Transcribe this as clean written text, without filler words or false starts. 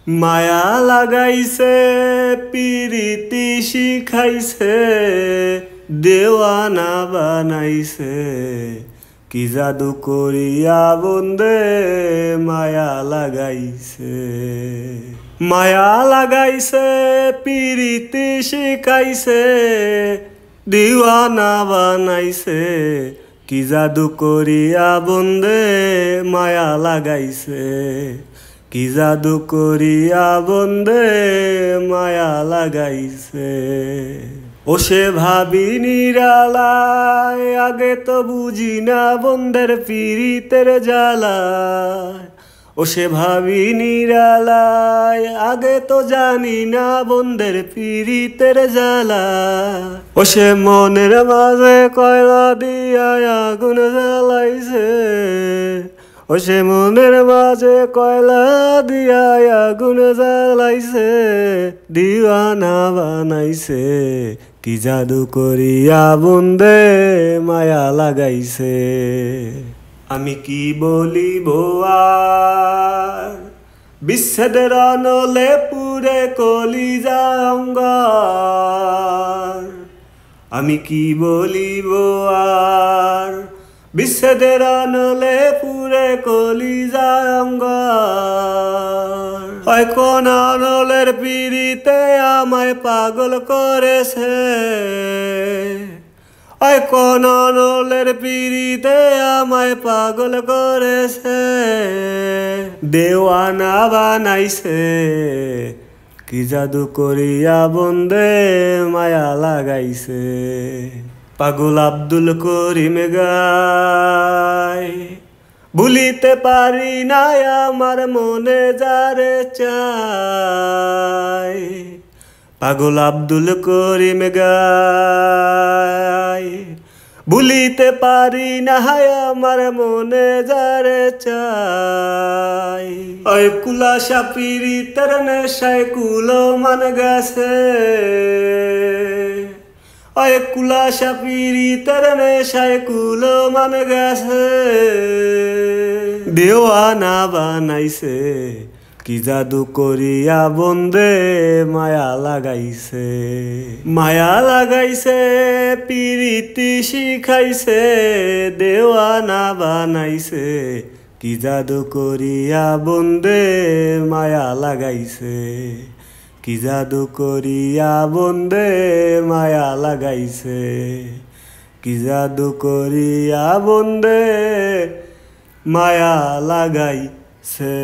মায়া লাগাইছে পিরিতি শিখাইছে দেওয়ানা বানাইছে কি জাদু করিয়া বন্দে মায়া লাগাইছে মায়া লাগাইছে পিরিতি শিখাইছে দিওয়ানা বানাইছে কি জাদু করিয়া বন্দে মায়া লাগাইছে কি জাদু করিয়া বন্দে মায়া লাগাইছে ও সে ভাবি নিরালায় আগে তো বুঝি না বন্দের পীড়িতের জ্বালায় ও সে ভাবি নিরালায় আগে তো জানি না বন্দের পীড়িতের জ্বালায় ও সে মনের মাঝে কয়লা দিয়া আগুন জ্বালাইছে ও সে মনের মাঝে কয়লা দিয়া আগুন জ্বালাইছে দিওয়ানা বানাইছে কি জাদু করিয়া বন্দে মায়া লাগাইছে আমি কি বলিব আর বিচ্ছেদের নলে পুরে কলিজা অঙ্গার আমি কি বলিব আর বিচ্ছেদের নলে পুরে কলিজা অঙ্গার হয় কোন নলের পিড়িতে আমায় পাগল করেছে হয় কোন নলের পিড়িতে আমায় পাগল করেছে দেওয়ানা বানাইছে কি জাদু করিয়া বন্দে মায়া লাগাইছে পাগল আব্দুল করিম গায় ভুলিতে পারি না আমার মনে যারে চায় পাগল আব্দুল করিম গায় ভুলিতে পারি না আমার মনে যারে চায় ওই কুলাশা পীড়িতের নেশায় কুলো মান গেছে ওই কুলাশা পীড়িতের নেশায় কুলো মান গেছে দেওয়ানা বানাইছে কি জাদু করিয়া বন্দে মায়া লাগাইছে মায়া লাগাইছে পিরিতি শিখাইছে দেওয়ানা বানাইছে কি জাদু করিয়া বন্দে মায়া লাগাইছে কি জাদু করিয়া বন্দে মায়া লাগাইছে কি জাদু করিয়া বন্দে মায়া লাগাইছে